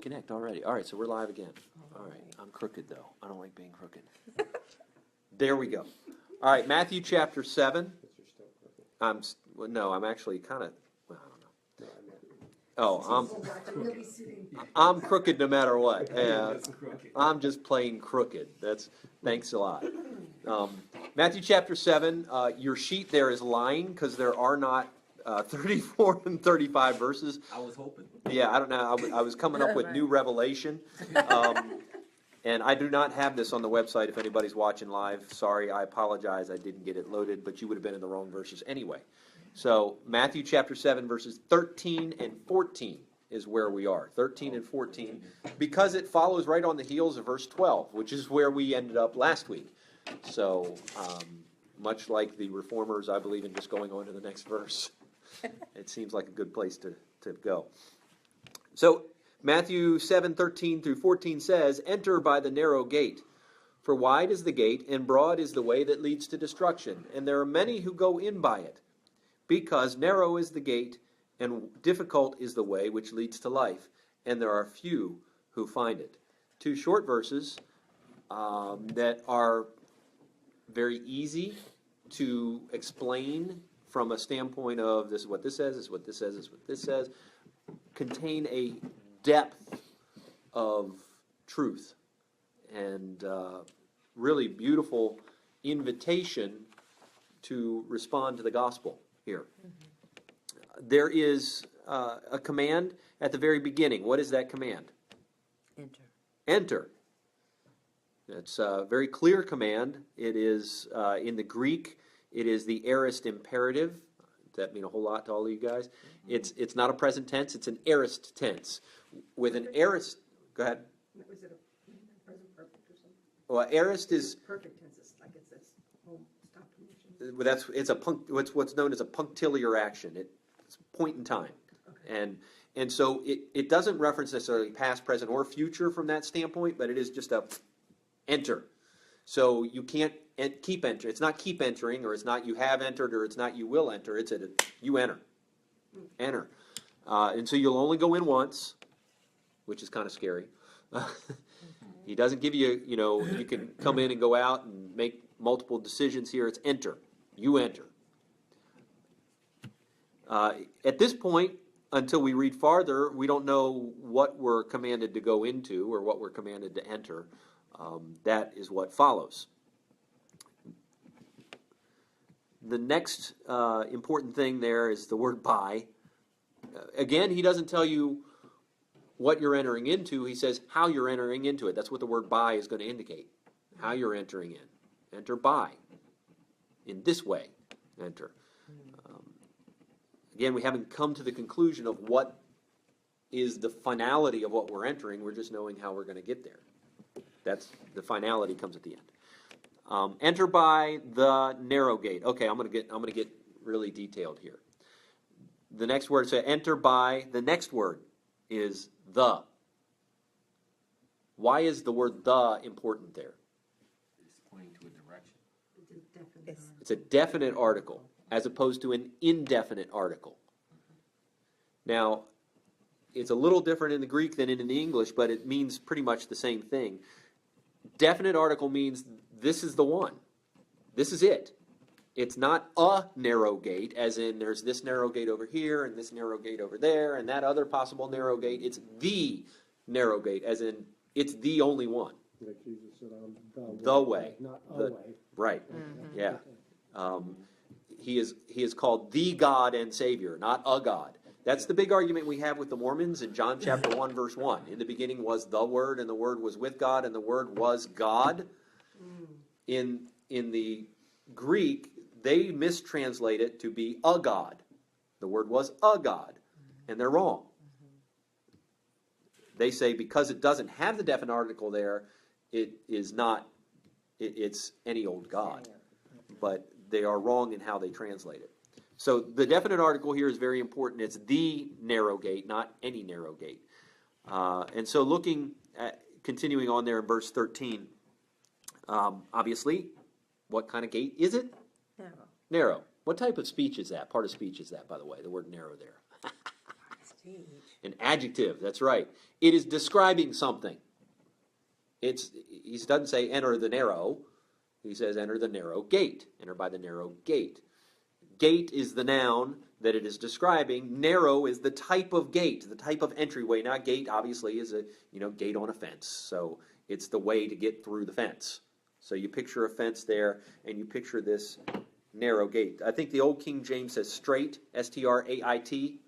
connect already. All right, so we're live again. All right, I'm crooked though. I don't like being crooked. There we go. All right, Matthew chapter 7. I'm actually kind of, well, I don't know. I'm crooked no matter what. I'm just plain crooked. Thanks a lot. Matthew chapter 7, your sheet there is lying because there are not 34 and 35 verses. I was hoping. Yeah, I don't know. I was coming up with new revelation. And I do not have this on the website if anybody's watching live. Sorry, I apologize. I didn't get it loaded, but you would have been in the wrong verses anyway. So Matthew chapter 7, verses 13 and 14 is where we are. 13 and 14, because it follows right on the heels of verse 12, which is where we ended up last week. So much like the reformers, I believe in just going on to the next verse. It seems like a good place to go. So Matthew 7:13 through 14 says, "Enter by the narrow gate, for wide is the gate, and broad is the way that leads to destruction, and there are many who go in by it. Because narrow is the gate, and difficult is the way which leads to life, and there are few who find it." Two short verses that are very easy to explain from a standpoint of this is what this says, this is what this says, this is what this says, contain a depth of truth and really beautiful invitation to respond to the gospel here. Mm-hmm. There is a command at the very beginning. What is that command? Enter. Enter. It's a very clear command. It is, in the Greek, it is the aorist imperative. Does that mean a whole lot to all of you guys? Mm-hmm. It's not a present tense. It's an aorist tense. With an aorist... Go ahead. Was it a present perfect or something? Well, aorist is... Perfect tense is like it says home, stop, motion. It's what's known as a punctiliar action. It's point in time. Okay. And so it doesn't reference necessarily past, present, or future from that standpoint, but it is just a enter. So you can't keep entering. It's not keep entering, or it's not you have entered, or it's not you will enter. It's you enter. Enter. And so you'll only go in once, which is kind of scary. He doesn't give you, you can come in and go out and make multiple decisions here. It's enter. You enter. At this point, until we read farther, we don't know what we're commanded to go into or what we're commanded to enter. That is what follows. The next important thing there is the word by. Again, he doesn't tell you what you're entering into. He says how you're entering into it. That's what the word by is going to indicate. How you're entering in. Enter by. In this way, enter. Again, we haven't come to the conclusion of what is the finality of what we're entering. We're just knowing how we're going to get there. That's the finality comes at the end. Enter by the narrow gate. Okay, I'm going to get really detailed here. The next word says enter by. The next word is the. Why is the word the important there? It's pointing to a direction. It's a definite article as opposed to an indefinite article. Now, it's a little different in the Greek than in the English, but it means pretty much the same thing. Definite article means this is the one. This is it. It's not a narrow gate, as in there's this narrow gate over here and this narrow gate over there and that other possible narrow gate. It's the narrow gate, as in it's the only one. Like Jesus said, the way. Not a way. Right. Mm-hmm. Yeah. He is called the God and Savior, not a God. That's the big argument we have with the Mormons in John chapter 1, verse 1. In the beginning was the Word, and the Word was with God, and the Word was God. In the Greek, they mistranslate it to be a God. The word was a God, and they're wrong. They say because it doesn't have the definite article there, it is not, it's any old God. But they are wrong in how they translate it. So the definite article here is very important. It's the narrow gate, not any narrow gate. And so continuing on there in verse 13, obviously, what kind of gate is it? Narrow. Narrow. What type of speech is that? Part of speech is that, by the way, the word narrow there. An adjective, that's right. It is describing something. He doesn't say enter the narrow. He says enter the narrow gate. Enter by the narrow gate. Gate is the noun that it is describing. Narrow is the type of gate, the type of entryway. Now, gate obviously is a gate on a fence. So it's the way to get through the fence. So you picture a fence there, and you picture this narrow gate. I think the old King James says straight, S-T-R-A-I-T.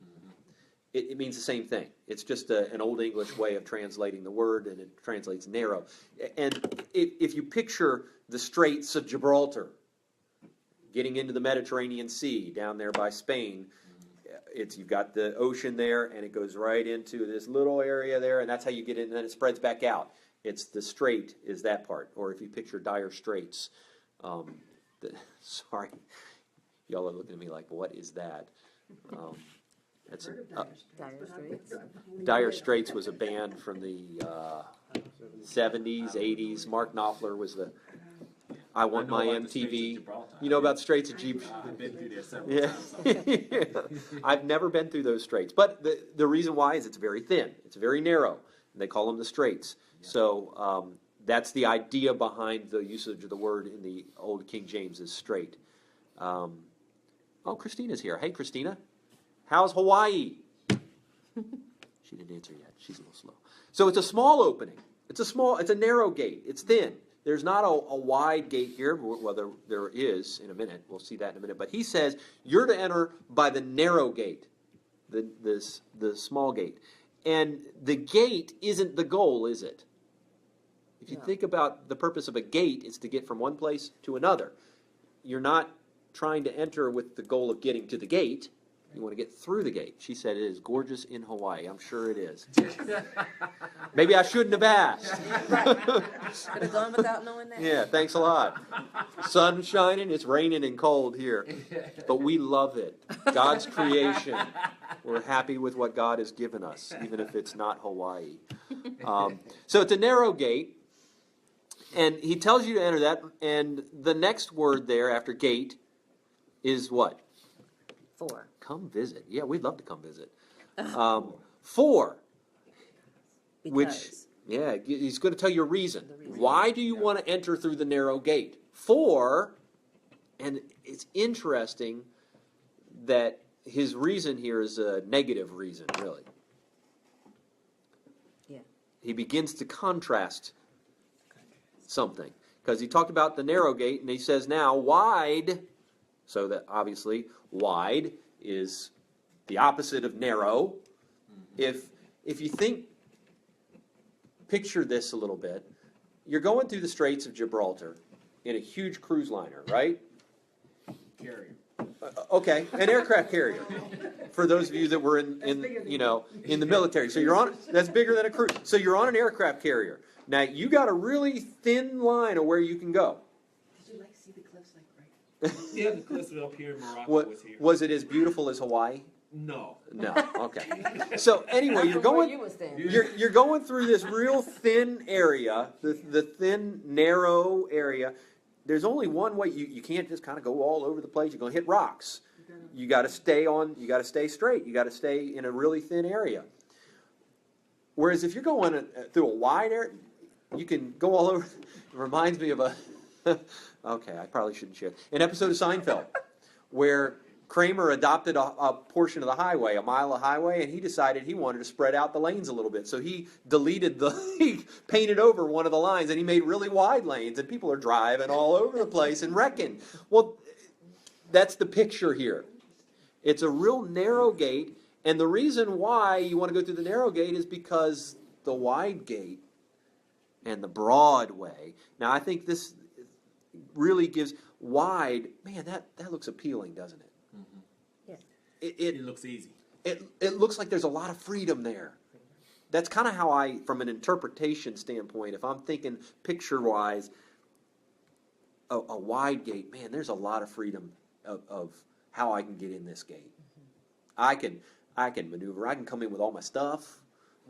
It means the same thing. It's just an old English way of translating the word, and it translates narrow. And if you picture the Straits of Gibraltar, getting into the Mediterranean Sea down there by Spain, you've got the ocean there, and it goes right into this little area there, and that's how you get in, and then it spreads back out. It's the strait is that part. Or if you picture dire straits, sorry, y'all are looking at me like, what is that? That's Dire Straits was a band from the 70s, 80s. Mark Knopfler was the I Want My MTV. You know about Straits of Jeep? I've been through there several times. I've never been through those straits. But the reason why is it's very thin. It's very narrow. And they call them the straits. So that's the idea behind the usage of the word in the old King James is straight. Oh, Christina's here. Hey, Christina. How's Hawaii? She didn't answer yet. She's a little slow. So it's a small opening. It's a narrow gate. It's thin. There's not a wide gate here. Well, there is in a minute. We'll see that in a minute. But he says you're to enter by the narrow gate, the small gate. And the gate isn't the goal, is it? If you think about the purpose of a gate, it's to get from one place to another. You're not trying to enter with the goal of getting to the gate. You want to get through the gate. She said it is gorgeous in Hawaii. I'm sure it is. Maybe I shouldn't have asked. Could have gone without knowing that. Yeah, thanks a lot. Sun shining, it's raining and cold here. But we love it. God's creation. We're happy with what God has given us, even if it's not Hawaii. So it's a narrow gate. And he tells you to enter that. And the next word there after gate is what? 4. Come visit. Yeah, we'd love to come visit. 4. Which, yeah, he's going to tell you a reason. Why do you want to enter through the narrow gate? 4, and it's interesting that his reason here is a negative reason, really. Yeah. He begins to contrast something. Because he talked about the narrow gate, and he says now, wide, so that obviously wide is the opposite of narrow. If you picture this a little bit, you're going through the Straits of Gibraltar in a huge cruise liner, right? Carrier. Okay, an aircraft carrier. For those of you that were in the military, so you're on that's bigger than a cruise. So you're on an aircraft carrier. Now you got a really thin line of where you can go. Did you see the cliffs right? Yeah, the cliffs up here in Morocco was here. Was it as beautiful as Hawaii? No. No. Okay. So anyway, you're going through this real thin area, the thin, narrow area. There's only one way. You can't just kind of go all over the place. You're going to hit rocks. You got to stay straight. You got to stay in a really thin area. Whereas if you're going through a wide area, you can go all over. It reminds me of okay, I probably shouldn't share. An episode of Seinfeld where Kramer adopted a portion of the highway, a mile of highway, and he decided he wanted to spread out the lanes a little bit. So he he painted over one of the lines, and he made really wide lanes, and people are driving all over the place and wrecking. Well, that's the picture here. It's a real narrow gate, and the reason why you want to go through the narrow gate is because the wide gate and the broad way. Now, I think this really gives wide, man, that looks appealing, doesn't it? It looks easy. It looks like there's a lot of freedom there. That's kind of how from an interpretation standpoint, if I'm thinking picture-wise, a wide gate, man, there's a lot of freedom of how I can get in this gate. I can maneuver. I can come in with all my stuff.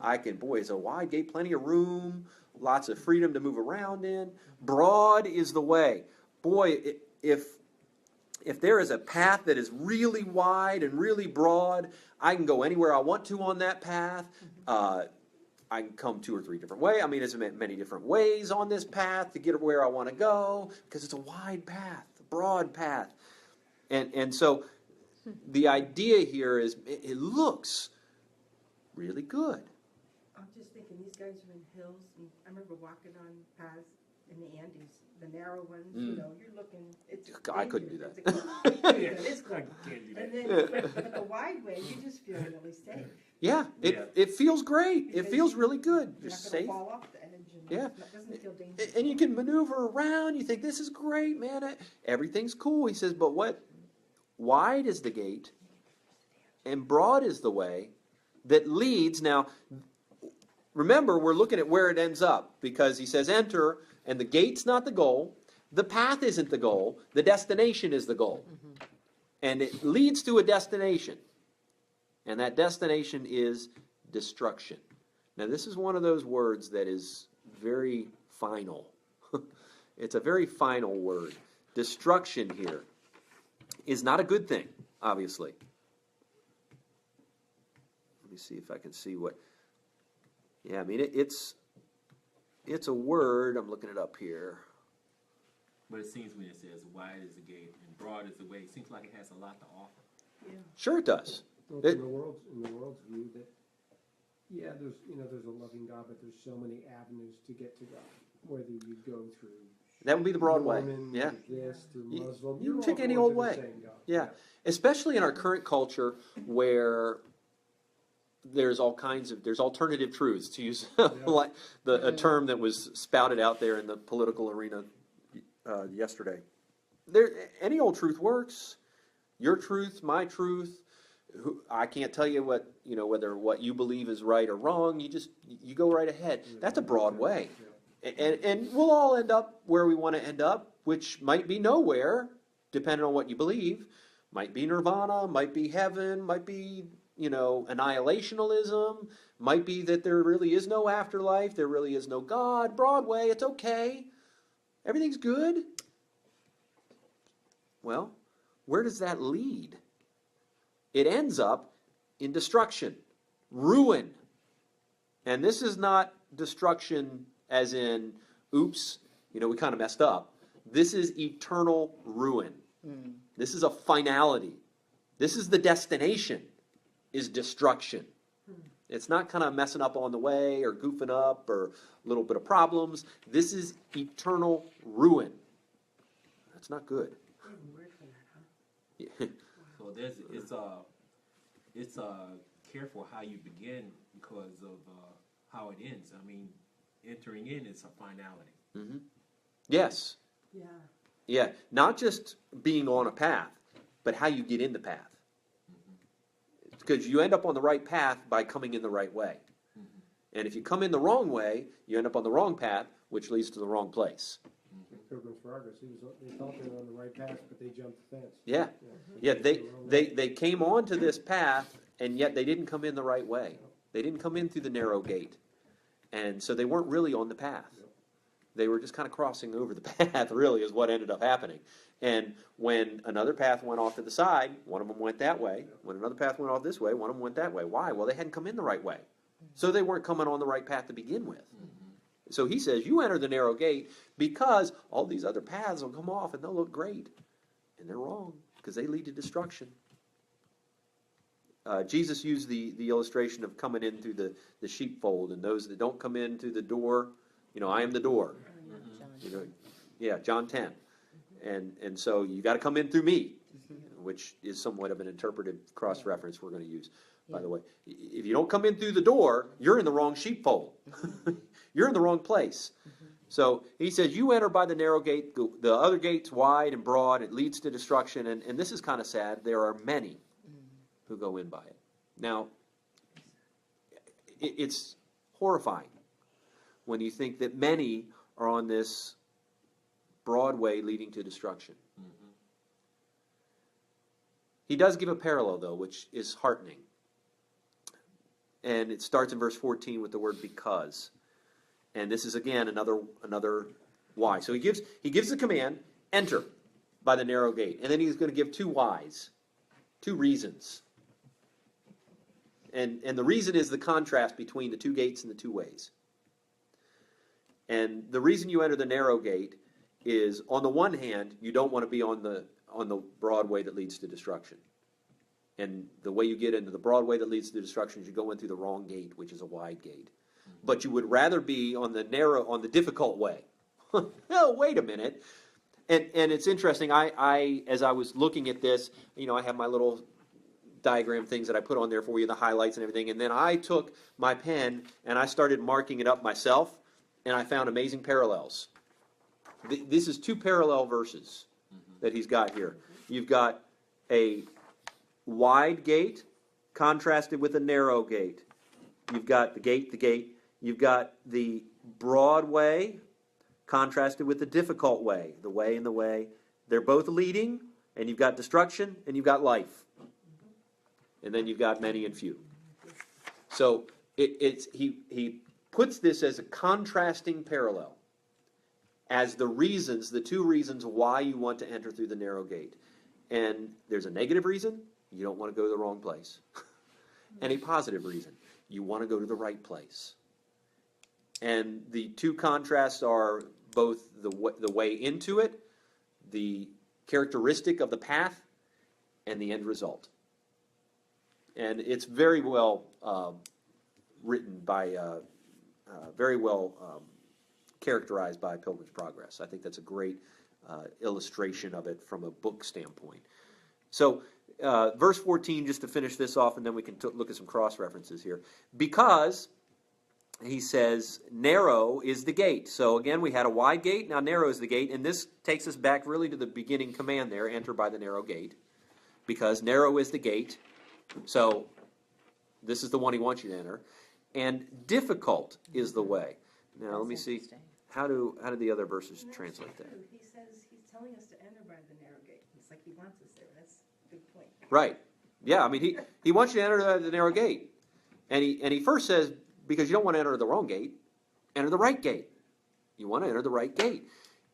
It's a wide gate, plenty of room, lots of freedom to move around in. Broad is the way. Boy, if if there is a path that is really wide and really broad, I can go anywhere I want to on that path. I can come 2 or 3 different ways. I mean, there's many different ways on this path to get where I want to go because it's a wide path, a broad path. And so the idea here is it looks really good. I'm just thinking, these guys are in hills, and I remember walking on paths in the Andes, the narrow ones, you know, you're looking, it's I couldn't do dangerous. that. It is good. Can't do And that. then, but the wide way, you just feel really safe. Yeah, it feels great. It feels really good. You're You're not safe. gonna fall off the edge, and Yeah. it doesn't feel dangerous. And you can maneuver around. You think, this is great, man. Everything's cool. He says, but what? Wide is the gate, and broad is the way that leads. Now, remember, we're looking at where it ends up, because he says enter, and the gate's not the goal. The path isn't the goal. The destination is the goal. And it leads to a destination. And that destination is destruction. Now, this is one of those words that is very final. It's a very final word. Destruction here is not a good thing, obviously. Let me see if I can see what... Yeah, I mean, it's a word. I'm looking it up here. But it seems when it says wide is the gate and broad is the way, it seems like it has a lot to offer. Yeah. Sure it does. Well, It- in the world's view, that there's a loving God, but there's so many avenues to get to God. Whether you go through That would be the broad way. Mormon, Yeah. this through You- Muslim, you you're pick all any going old to the way. same God. Yeah. Especially in our current culture where there's all kinds of, there's alternative truths, to use like a term that was spouted out there in the political arena yesterday. Any old truth works. Your truth, my truth. I can't tell you what, whether what you believe is right or wrong. You go right ahead. That's a broad way. And we'll all end up where we want to end up, which might be nowhere, depending on what you believe. Might be nirvana, might be heaven, might be, annihilationism, might be that there really is no afterlife, there really is no God. Broadway, it's okay. Everything's good. Well, where does that lead? It ends up in destruction, ruin. And this is not destruction as in, oops, we kind of messed up. This is eternal ruin. This is a finality. This is the destination, is destruction. It's not kind of messing up on the way or goofing up or a little bit of problems. This is eternal ruin. That's not good. Even word for that, huh? Yeah. So it's careful how you begin because of how it ends. I mean, entering in is a finality. Mm-hmm. Yes. Yeah. Yeah. Not just being on a path, but how you get in the path. Because you end up on the right path by coming in the right way. Mm-hmm. And if you come in the wrong way, you end up on the wrong path, which leads to the wrong place. Pilgrim's Progress. They thought they were on the right path, but they jumped the fence. Yeah. Yeah, they came onto this path, and yet they didn't come in the right way. They didn't come in through the narrow gate. And so they weren't really on the path. They were just kind of crossing over the path, really, is what ended up happening. And when another path went off to the side, one of them went that way. When another path went off this way, one of them went that way. Why? Well, they hadn't come in the right way. So they weren't coming on the right path to begin with. So he says, you enter the narrow gate because all these other paths will come off and they'll look great. And they're wrong because they lead to destruction. Jesus used the illustration of coming in through the sheepfold, and those that don't come in through the door, I am the door. John 10. And so you got to come in through me, which is somewhat of an interpretive cross-reference we're going to use, by the way. If you don't come in through the door, you're in the wrong sheepfold. You're in the wrong place. So he says, you enter by the narrow gate, the other gate's wide and broad, it leads to destruction, and this is kind of sad. There are many who go in by it. Now, it's horrifying when you think that many are on this broad way leading to destruction. Mm-hmm. He does give a parallel, though, which is heartening. And it starts in verse 14 with the word because. And this is, again, another why. So he gives the command, enter. by the narrow gate. And then he's going to give two whys, two reasons. And the reason is the contrast between the two gates and the two ways. And the reason you enter the narrow gate is, on the one hand, you don't want to be on the broad way that leads to destruction. And the way you get into the broad way that leads to destruction is you go in through the wrong gate, which is a wide gate. But you would rather be on the difficult way. Oh, wait a minute. And it's interesting. I as I was looking at this, I have my little diagram things that I put on there for you, the highlights and everything. And then I took my pen and I started marking it up myself, and I found amazing parallels. This is two parallel verses that he's got here. You've got a wide gate contrasted with a narrow gate. You've got the gate. You've got the broad way contrasted with the difficult way, the way and the way. They're both leading, and you've got destruction, and you've got life. And then you've got many and few. So he puts this as a contrasting parallel, as the two reasons why you want to enter through the narrow gate. And there's a negative reason, you don't want to go to the wrong place. And a positive reason, you want to go to the right place. And the two contrasts are both the way into it, the characteristic of the path, and the end result. And it's very well written by, very well characterized by Pilgrim's Progress. I think that's a great illustration of it from a book standpoint. So, verse 14, just to finish this off, and then we can look at some cross-references here. Because, he says, narrow is the gate. So again, we had a wide gate, now narrow is the gate, and this takes us back really to the beginning command there, enter by the narrow gate. Because narrow is the gate, so this is the one he wants you to enter. And difficult is the way. Now let me see, how do the other verses translate that? He says he's telling us to enter by the narrow gate. It's like he wants us there. That's a good point. Right. Yeah, I mean, he wants you to enter the narrow gate. And he first says, because you don't want to enter the wrong gate, enter the right gate. You want to enter the right gate.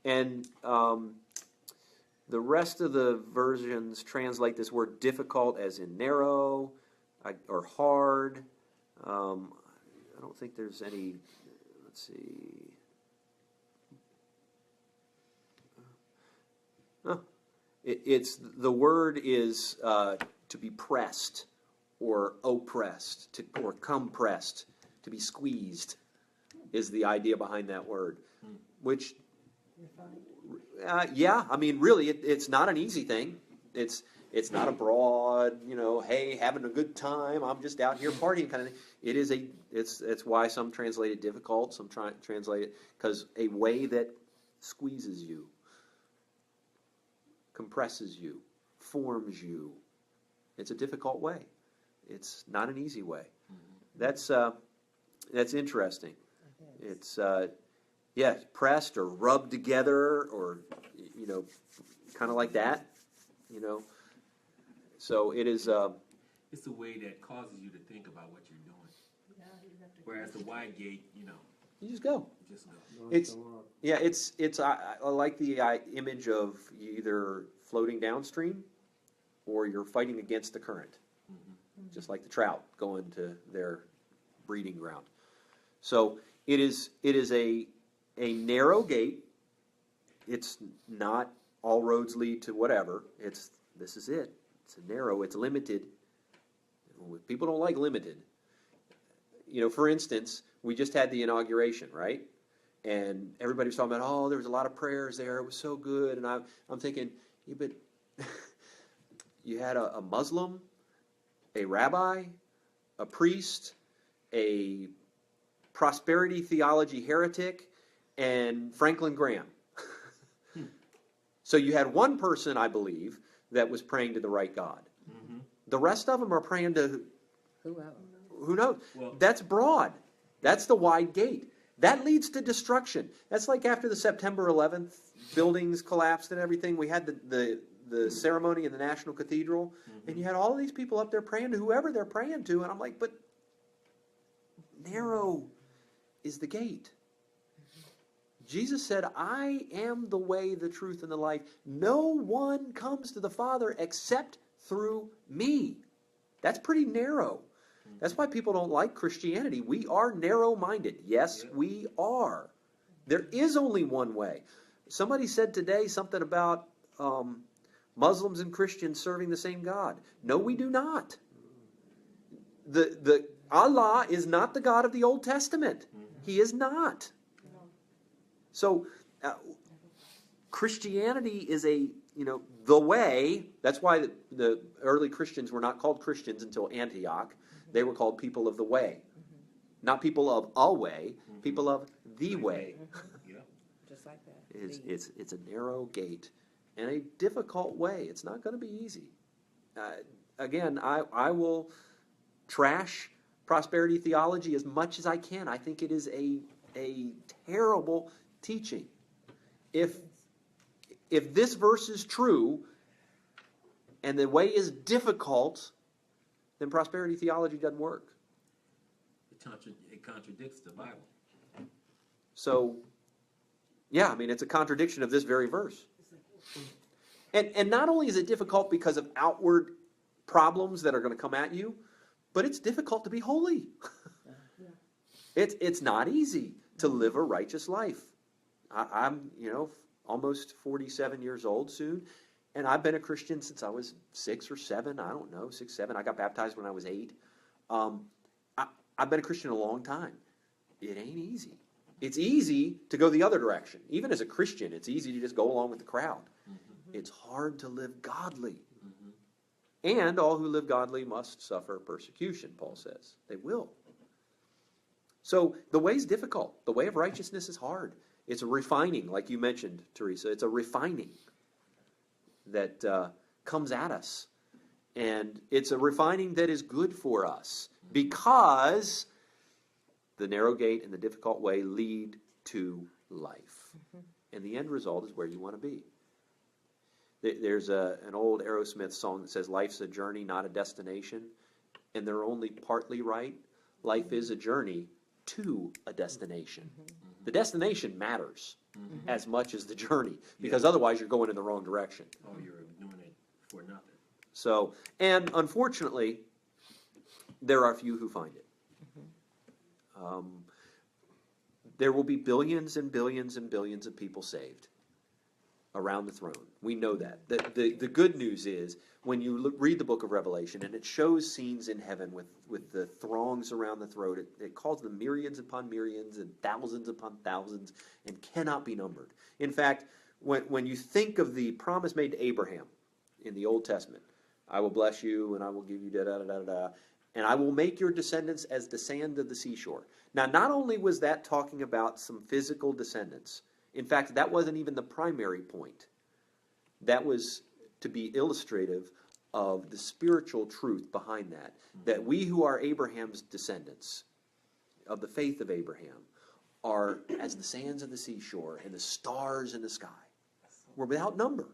And the rest of the versions translate this word difficult as in narrow or hard. I don't think there's any, let's see. No. It's the word is to be pressed or oppressed or compressed, to be squeezed is the idea behind that word. Which, yeah, I mean, really, it's not an easy thing. It's not a broad, hey, having a good time, I'm just out here partying kind of thing. It is it's why some translate it difficult, some translate it, because a way that squeezes you, compresses you, forms you. It's a difficult way. It's not an easy way. That's interesting. It's pressed or rubbed together, or kind of like that. So it is. It's a way that causes you to think about what you're doing. Yeah, you have to. Whereas the wide gate, You just go. just go. It's. I like the image of you either floating downstream, or you're fighting against the current, just like the trout going to their breeding ground. So it is a narrow gate. It's not all roads lead to whatever. This is it. It's narrow. It's limited. People don't like limited. For instance, we just had the inauguration, right? And everybody was talking about, there was a lot of prayers there. It was so good. And I'm thinking, but you had a Muslim, a rabbi, a priest, a prosperity theology heretic, and Franklin Graham. So you had one person, I believe, that was praying to the right God. Mm-hmm. The rest of them are praying to who knows? Well, that's broad. That's the wide gate. That leads to destruction. That's like after the September 11th buildings collapsed and everything. We had the ceremony in the National Cathedral, and you had all these people up there praying to whoever they're praying to, and I'm like, but narrow is the gate. Jesus said, I am the way, the truth, and the life. No one comes to the Father except through me. That's pretty narrow. That's why people don't like Christianity. We are narrow-minded. Yes, we are. There is only one way. Somebody said today something about Muslims and Christians serving the same God. No, we do not. The Allah is not the God of the Old Testament. He is not. So Christianity is the way. That's why the early Christians were not called Christians until Antioch. They were called people of the way. Not people of a way, people of the way. Just like that. It's a narrow gate and a difficult way. It's not going to be easy. Again, I will trash prosperity theology as much as I can. I think it is a terrible teaching. If this verse is true and the way is difficult, then prosperity theology doesn't work. It contradicts the Bible. So, yeah, I mean, it's a contradiction of this very verse. And not only is it difficult because of outward problems that are going to come at you, but it's difficult to be holy. It's not easy to live a righteous life. I'm almost 47 years old soon, and I've been a Christian since I was 6 or 7. I don't know, 6, 7. I got baptized when I was 8. I've been a Christian a long time. It ain't easy. It's easy to go the other direction. Even as a Christian, it's easy to just go along with the crowd. It's hard to live godly. And all who live godly must suffer persecution, Paul says. They will. So the way's difficult. The way of righteousness is hard. It's a refining, like you mentioned, Teresa. It's a refining that comes at us. And it's a refining that is good for us because the narrow gate and the difficult way lead to life. And the end result is where you want to be. There's an old Aerosmith song that says, life's a journey, not a destination. And they're only partly right. Life is a journey to a destination. The destination matters as much as the journey, because otherwise you're going in the wrong direction. Oh, you're doing it for nothing. So, and unfortunately, there are few who find it. There will be billions and billions and billions of people saved around the throne. We know that. The good news is, when you read the book of Revelation, and it shows scenes in heaven with the throngs around the throne, it calls them myriads upon myriads and thousands upon thousands and cannot be numbered. In fact, when you think of the promise made to Abraham in the Old Testament, I will bless you and I will give you da-da-da-da-da, and I will make your descendants as the sand of the seashore. Now, not only was that talking about some physical descendants, in fact, that wasn't even the primary point. That was to be illustrative of the spiritual truth behind that. That we who are Abraham's descendants, of the faith of Abraham, are as the sands of the seashore and the stars in the sky. We're without number.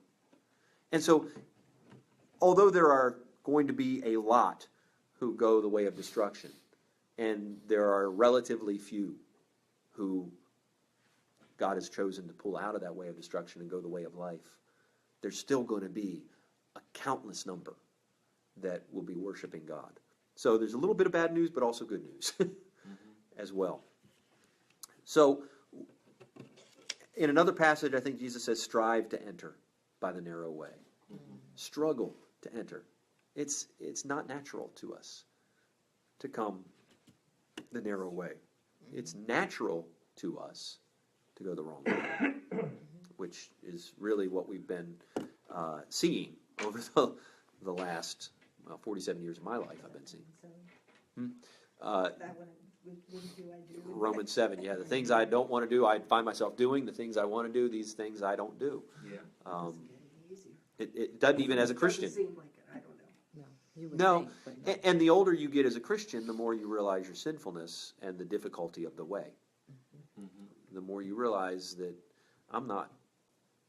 And so, although there are going to be a lot who go the way of destruction, and there are relatively few who God has chosen to pull out of that way of destruction and go the way of life, there's still going to be a countless number that will be worshiping God. So there's a little bit of bad news, but also good news as well. So in another passage, I think Jesus says, strive to enter by the narrow way. Struggle to enter. It's not natural to us to come the narrow way. It's natural to us to go the wrong way, which is really what we've been seeing over the last 47 years of my life. I've been seeing. That one, what do I do? Romans 7, yeah. The things I don't want to do, I find myself doing. The things I want to do, these things I don't do. Yeah. It doesn't even as a Christian. Doesn't seem like it, I don't know. No, you would No, think, but no. and the older you get as a Christian, the more you realize your sinfulness and the difficulty of the way. The more you realize that I'm not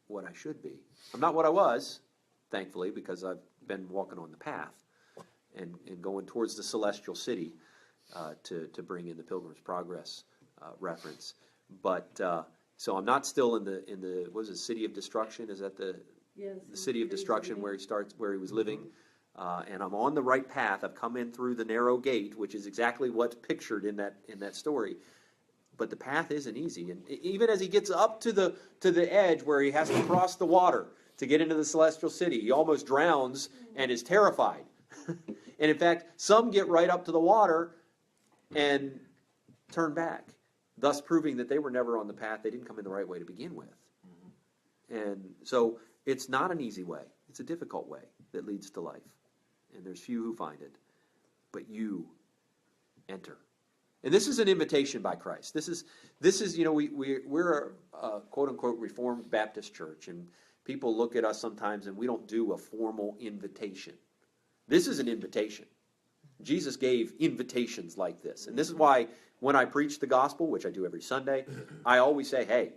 what I should be. I'm not what I was, thankfully, because I've been walking on the path and going towards the celestial city to bring in the Pilgrim's Progress reference. But So I'm not still in the what was it, city of destruction? Is that the city of destruction where he was living? And I'm on the right path. I've come in through the narrow gate, which is exactly what's pictured in that story. But the path isn't easy, and even as he gets up to the edge where he has to cross the water to get into the celestial city, he almost drowns and is terrified. And in fact, some get right up to the water and turn back, thus proving that they were never on the path. They didn't come in the right way to begin with. And so it's not an easy way. It's a difficult way that leads to life. And there's few who find it. But you enter. And this is an invitation by Christ. This is we're a quote-unquote Reformed Baptist church. And people look at us sometimes and we don't do a formal invitation. This is an invitation. Jesus gave invitations like this. And this is why when I preach the gospel, which I do every Sunday, I always say, hey,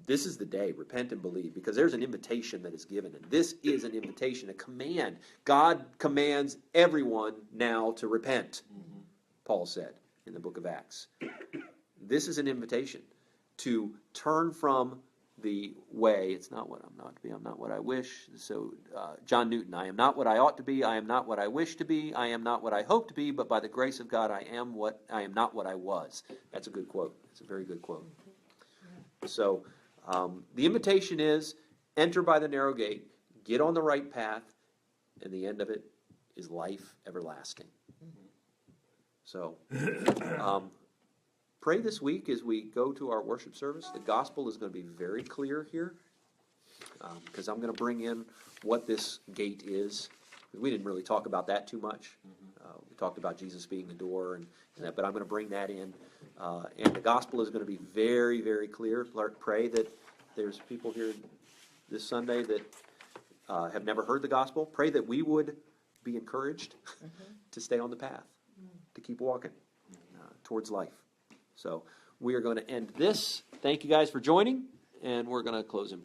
this is the day, repent and believe, because there's an invitation that is given. And this is an invitation, a command. God commands everyone now to repent, Paul said in the book of Acts. This is an invitation to turn from the way. It's not what I'm not to be. I'm not what I wish. So John Newton, I am not what I ought to be. I am not what I wish to be. I am not what I hope to be. But by the grace of God, I am not what I was. That's a good quote. It's a very good quote. So the invitation is enter by the narrow gate, get on the right path, and the end of it is life everlasting. So pray this week as we go to our worship service. The gospel is going to be very clear here, because I'm going to bring in what this gate is. We didn't really talk about that too much. We talked about Jesus being the door and that, but I'm going to bring that in. And the gospel is going to be very, very clear. Pray that there's people here this Sunday that have never heard the gospel. Pray that we would be encouraged to stay on the path, to keep walking towards life. So we are going to end this. Thank you guys for joining, and we're going to close in prayer.